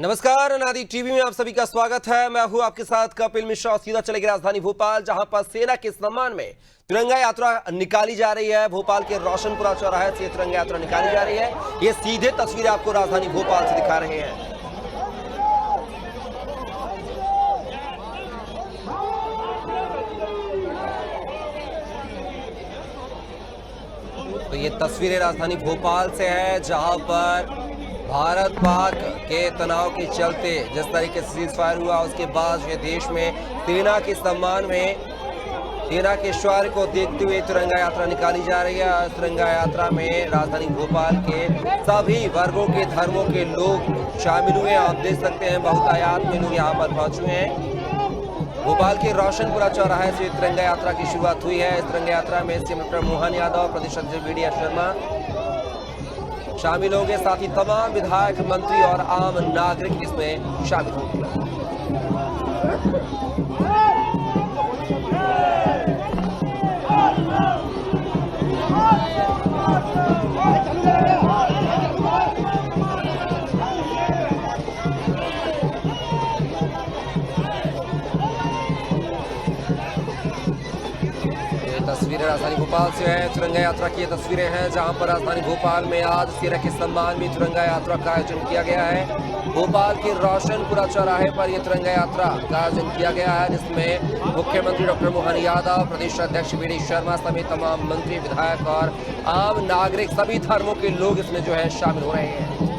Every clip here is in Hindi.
नमस्कार, अनादि टीवी में आप सभी का स्वागत है। मैं हूं आपके साथ कपिल मिश्रा। सीधा चलेगी राजधानी भोपाल, जहां पर सेना के सम्मान में तिरंगा यात्रा निकाली जा रही है। भोपाल के रोशनपुरा चौराहे से तिरंगा यात्रा निकाली जा रही है। ये सीधे तस्वीरें आपको राजधानी भोपाल से दिखा रहे हैं। तो ये तस्वीरें राजधानी भोपाल से है, जहां पर भारत पाक के तनाव के चलते जिस तरीके से सीज फायर हुआ, उसके बाद ये देश में सेना के सम्मान में सेना के शौर्य को देखते हुए तिरंगा यात्रा निकाली जा रही है। तिरंगा यात्रा में राजधानी भोपाल के सभी वर्गों के धर्मों के लोग शामिल हुए। आप देख सकते हैं बहुतायत में लोग यहाँ पर पहुंचे हुए हैं। भोपाल के रोशनपुरा चौराहे से तिरंगा यात्रा की शुरुआत हुई है। इस तिरंगा यात्रा में सीएम डॉक्टर मोहन यादव, प्रदेश अध्यक्ष वी डी शर्मा शामिल होंगे। साथ ही तमाम विधायक, मंत्री और आम नागरिक इसमें शामिल होंगे। तस्वीरें राजधानी भोपाल से है। तिरंगा यात्रा की तस्वीरें हैं, जहां पर राजधानी भोपाल में आज सेना के सम्मान में तिरंगा यात्रा का आयोजन किया गया है। भोपाल के रोशनपुरा चौराहे पर यह तिरंगा यात्रा का आयोजन किया गया है, जिसमें मुख्यमंत्री डॉक्टर मोहन यादव, प्रदेश अध्यक्ष वी डी शर्मा समेत तमाम मंत्री, विधायक और आम नागरिक, सभी धर्मों के लोग इसमें जो है शामिल हो रहे हैं।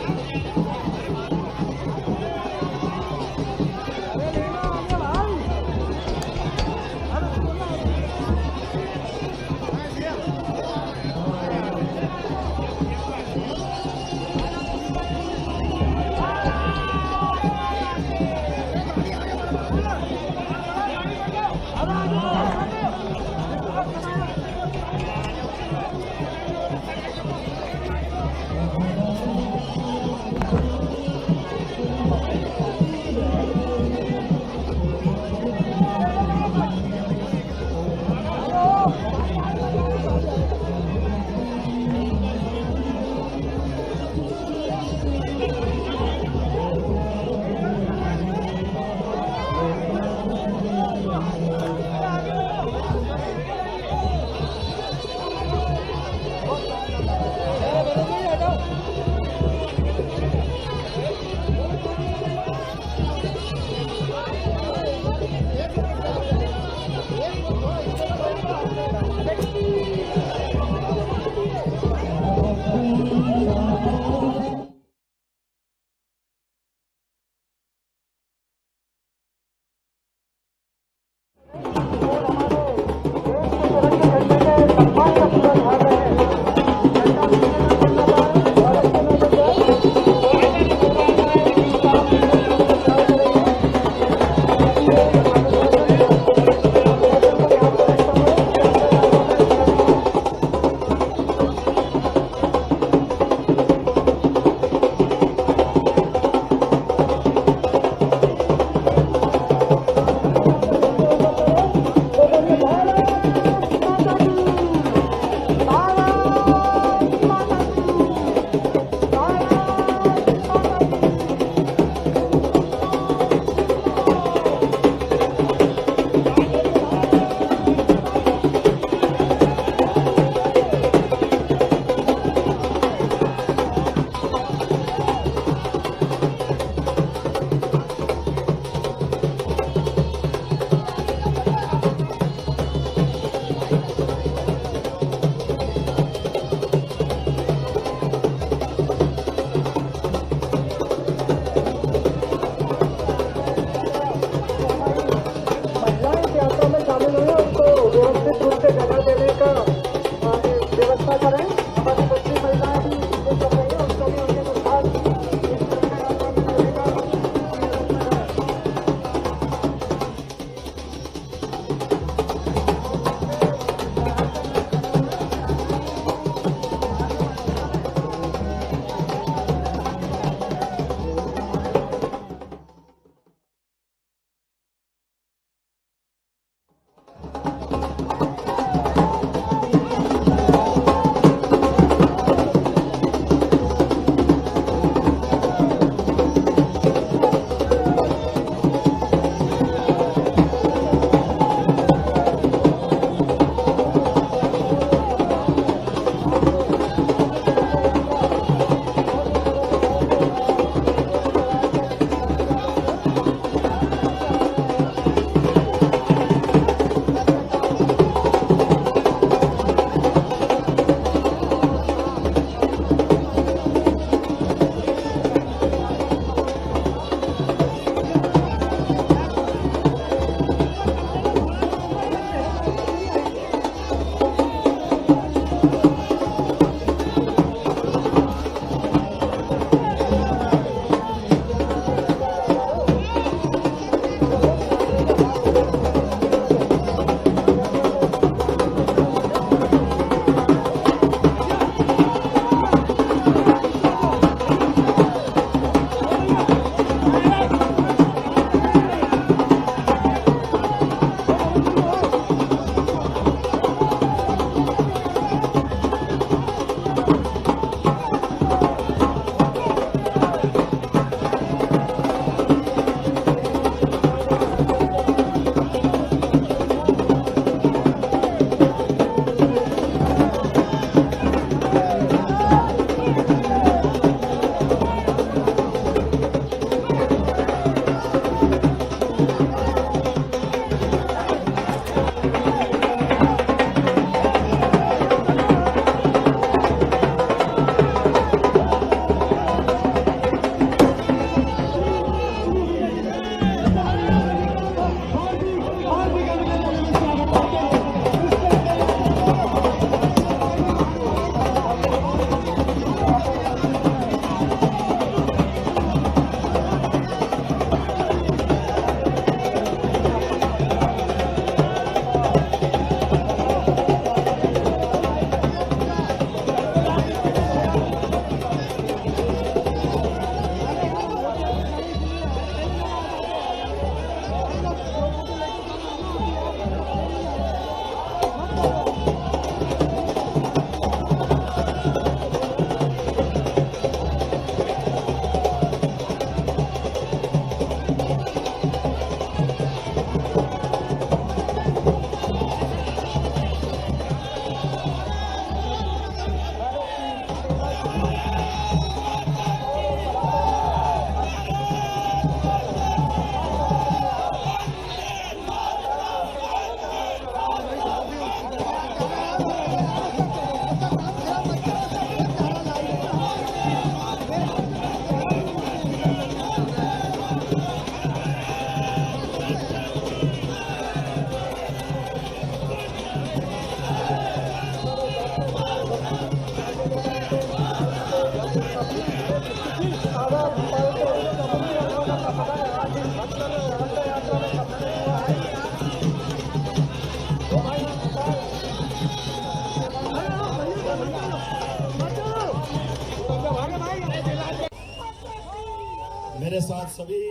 मेरे साथ सभी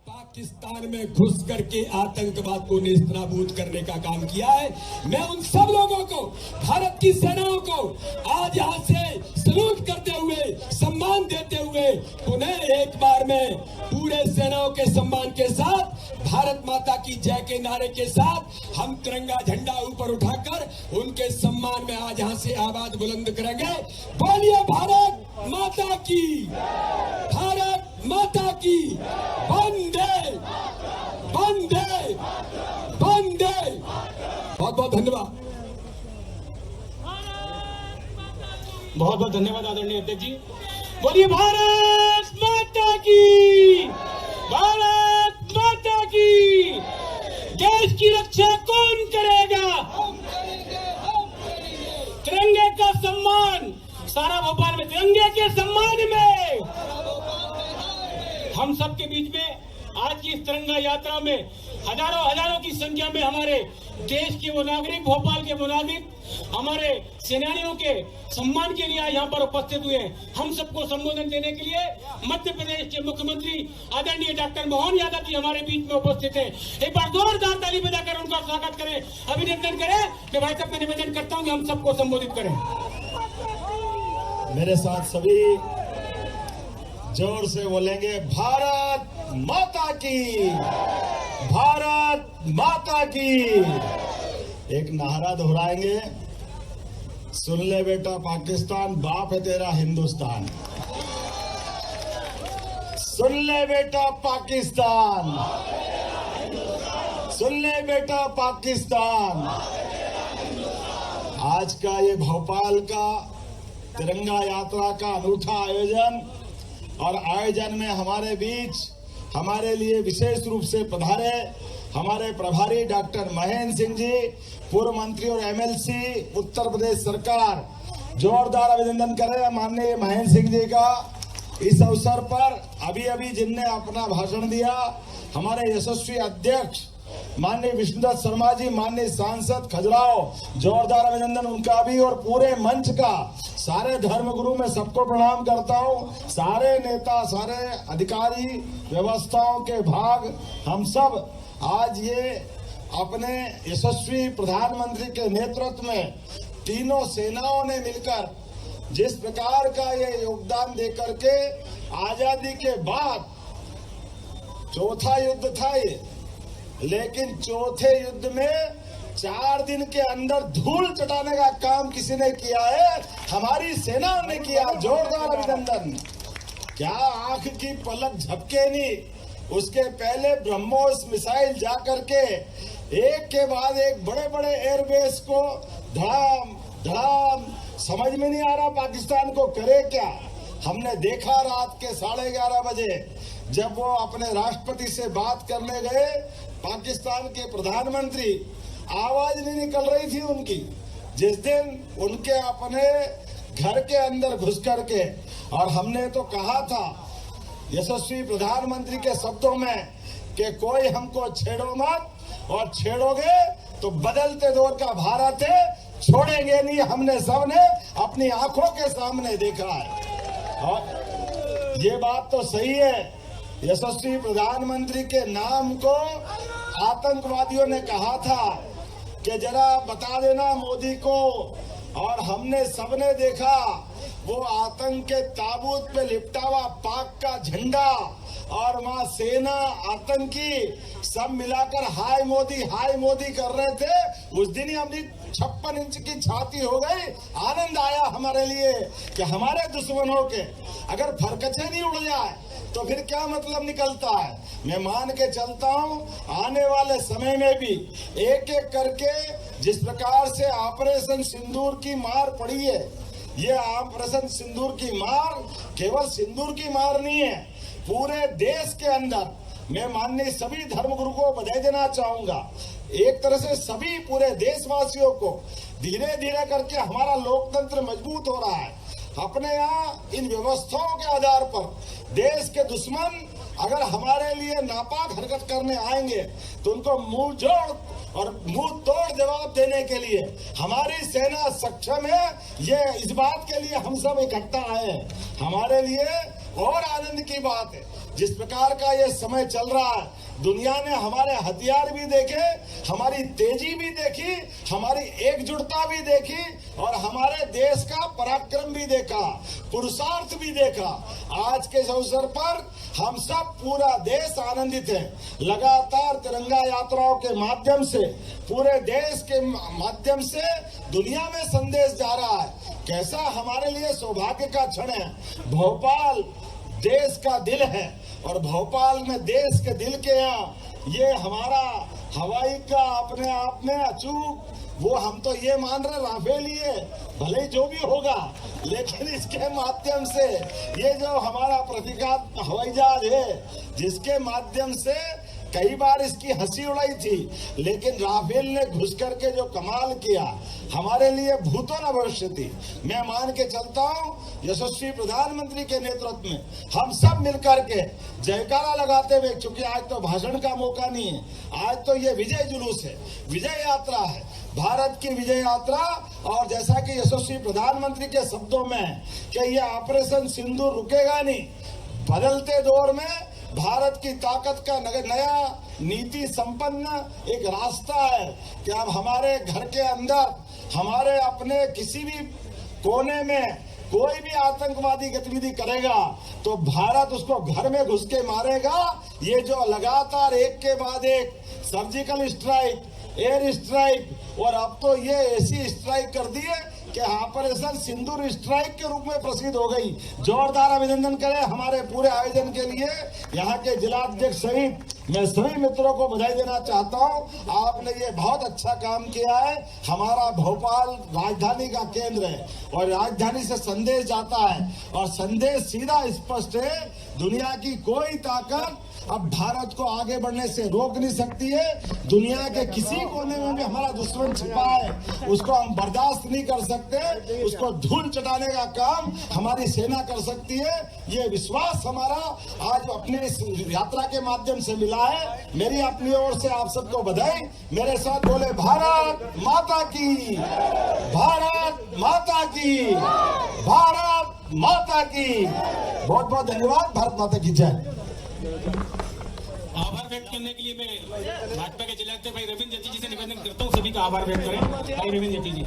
पाकिस्तान में घुस करके आतंकवाद को नेस्तनाबूद करने का काम किया है। मैं उन सब लोगों को, भारत की सेनाओं को आज यहाँ से सलूट करते हुए, सम्मान देते हुए, उन्हें एक बार में पूरे सेनाओं के सम्मान के साथ, भारत माता की जय के नारे के साथ हम तिरंगा झंडा ऊपर उठाकर उनके सम्मान में आज यहाँ से आवाज बुलंद करेंगे। बोलिए भारत माता की, भारत माता की, वंदे वंदे वंदे। बहुत बहुत धन्यवाद। बहुत बहुत धन्यवाद आदरणीय अध्यक्ष जी। बोलिए भारत माता की, भारत माता की। देश की रक्षा कौन करेगा? तिरंगे का सम्मान सारा भोपाल में, तिरंगे के सम्मान में हम सबके बीच में आज की इस तिरंगा यात्रा में हजारों की संख्या में हमारे देश के वो नागरिक, भोपाल के वो नागरिक हमारे सेनानियों के सम्मान के लिए यहाँ पर उपस्थित हुए हैं। हम सबको संबोधन देने के लिए मध्य प्रदेश के मुख्यमंत्री आदरणीय डॉक्टर मोहन यादव जी हमारे बीच में उपस्थित हैं। एक बार जोरदार ताली बजाकर उनका स्वागत करें, अभिनंदन करें। मैं भाई साहब मैं निवेदन करता हूँ कि हम सबको संबोधित करें। मेरे साथ सभी जोर से बोलेंगे, भारत माता की, भारत माता की। एक नारा दोहराएंगे, सुन ले बेटा पाकिस्तान, बाप है तेरा हिंदुस्तान। सुन ले बेटा पाकिस्तान, सुन ले बेटा पाकिस्तान। आज का ये भोपाल का तिरंगा यात्रा का अनूठा आयोजन, और आयोजन में हमारे बीच हमारे लिए विशेष रूप से पधारे हमारे प्रभारी डॉक्टर महेंद्र सिंह जी, पूर्व मंत्री और एमएलसी उत्तर प्रदेश सरकार। जोरदार अभिनंदन करें माननीय महेंद्र सिंह जी का। इस अवसर पर अभी जिनने अपना भाषण दिया, हमारे यशस्वी अध्यक्ष माननीय विष्णुदत्त शर्मा जी, माननीय सांसद खजुराहो, जोरदार अभिनंदन उनका भी, और पूरे मंच का सारे धर्मगुरु में सबको प्रणाम करता हूँ। सारे नेता, सारे अधिकारी, व्यवस्थाओं के भाग, हम सब आज ये अपने यशस्वी प्रधानमंत्री के नेतृत्व में तीनों सेनाओं ने मिलकर जिस प्रकार का ये योगदान देकर के आजादी के बाद चौथा युद्ध था ये, लेकिन चौथे युद्ध में 4 दिन के अंदर धूल चटाने का काम किसी ने किया है, हमारी सेना ने किया। जोरदार अभिनंदन। क्या आंख की पलक झपके नहीं, उसके पहले ब्रह्मोस मिसाइल जा करके एक के बाद एक बड़े बड़े एयरबेस को धड़ाम धड़ाम, समझ में नहीं आ रहा पाकिस्तान को करे क्या। हमने देखा रात के 11:30 बजे जब वो अपने राष्ट्रपति से बात करने गए, पाकिस्तान के प्रधानमंत्री, आवाज नहीं निकल रही थी उनकी। जिस दिन उनके अपने घर के अंदर घुस करके, और हमने तो कहा था यशस्वी प्रधानमंत्री के शब्दों में कि कोई हमको छेड़ो मत, और छेड़ोगे तो बदलते दौर का भारत है, छोड़ेंगे नहीं। हमने सबने अपनी आंखों के सामने देखा है, और ये बात तो सही है। यशस्वी प्रधानमंत्री के नाम को आतंकवादियों ने कहा था कि जरा बता देना मोदी को, और हमने सबने देखा वो आतंक के ताबूत पे लिपटा हुआ पाक का झंडा, और वहां सेना, आतंकी सब मिलाकर हाय मोदी कर रहे थे। उस दिन ही हमारी 56 इंच की छाती हो गई। आनंद आया हमारे लिए कि हमारे दुश्मनों के अगर फरकचे नहीं उड़ जाए तो फिर क्या मतलब निकलता है। मैं मान के चलता हूं आने वाले समय में भी एक एक करके जिस प्रकार से ऑपरेशन सिंदूर की मार पड़ी है, ये ऑपरेशन सिंदूर की मार केवल सिंदूर की मार नहीं है, पूरे देश के अंदर मैं माननीय सभी धर्मगुरु को बधाई देना चाहूंगा। एक तरह से सभी पूरे देशवासियों को धीरे धीरे करके हमारा लोकतंत्र मजबूत हो रहा है। अपने यहाँ इन व्यवस्थाओं के आधार पर देश के दुश्मन अगर हमारे लिए नापाक हरकत करने आएंगे तो उनको मुंह जोड़ और मुंह तोड़ जवाब देने के लिए हमारी सेना सक्षम है। ये इस बात के लिए हम सब इकट्ठा आए हैं। हमारे लिए और आनंद की बात है, जिस प्रकार का ये समय चल रहा है, दुनिया ने हमारे हथियार भी देखे, हमारी तेजी भी देखी, हमारी एकजुटता भी देखी और हमारे देश का पराक्रम भी देखा, पुरुषार्थ भी देखा। आज के इस अवसर पर हम सब पूरा देश आनंदित है। लगातार तिरंगा यात्राओं के माध्यम से, पूरे देश के माध्यम से दुनिया में संदेश जा रहा है। कैसा हमारे लिए सौभाग्य का क्षण है। भोपाल देश का दिल है और भोपाल में देश के दिल के यहाँ ये हमारा हवाई का अपने आप में अचूक, वो हम तो ये मान रहे राफेल ही है, भले ही जो भी होगा, लेकिन इसके माध्यम से ये जो हमारा प्रतीकात्मक हवाई जहाज है, जिसके माध्यम से कई बार इसकी हंसी उड़ाई थी, लेकिन राफेल ने घुस करके जो कमाल किया, हमारे लिए भूतो न भविष्य थी। मैं मान के चलता हूँ यशस्वी प्रधानमंत्री के नेतृत्व में हम सब मिलकर के जयकारा लगाते हुए, क्योंकि आज तो भाषण का मौका नहीं है, आज तो ये विजय जुलूस है, विजय यात्रा है, भारत की विजय यात्रा। और जैसा कि यशस्वी प्रधानमंत्री के शब्दों में कि ये ऑपरेशन सिंदूर रुकेगा नहीं, बदलते दौर में भारत की ताकत का नया नीति संपन्न एक रास्ता है कि अब हमारे घर के अंदर, हमारे अपने किसी भी कोने में कोई भी आतंकवादी गतिविधि करेगा तो भारत उसको घर में घुस के मारेगा। ये जो लगातार एक के बाद एक सर्जिकल स्ट्राइक, एयर स्ट्राइक और अब तो ये ऐसी स्ट्राइक कर दी है कि ऑपरेशन सिंदूर स्ट्राइक के रूप में प्रसिद्ध हो गई। जोरदार अभिनंदन करें हमारे पूरे आयोजन के लिए। यहाँ के जिलाध्यक्ष सहित मैं सभी मित्रों को बधाई देना चाहता हूँ। आपने ये बहुत अच्छा काम किया है। हमारा भोपाल राजधानी का केंद्र है और राजधानी से संदेश जाता है और संदेश सीधा स्पष्ट है, दुनिया की कोई ताकत अब भारत को आगे बढ़ने से रोक नहीं सकती है। दुनिया के किसी कोने में भी हमारा दुश्मन छिपा है, उसको हम बर्दाश्त नहीं कर सकते, उसको धूल चटाने का काम हमारी सेना कर सकती है। ये विश्वास हमारा आज अपने इस यात्रा के माध्यम से मिला है। मेरी अपनी ओर से आप सबको बधाई। मेरे साथ बोले भारत माता की, भारत माता की, भारत माता की। बहुत बहुत धन्यवाद। भारत माता की जय। आभार व्यक्त करने के लिए मैं भाजपा के जिलाध्यक्ष भाई रविंद्र जट्टी जी से निवेदन करता हूँ, सभी का आभार व्यक्त करें। भाई रविंद्र जट्टी जी।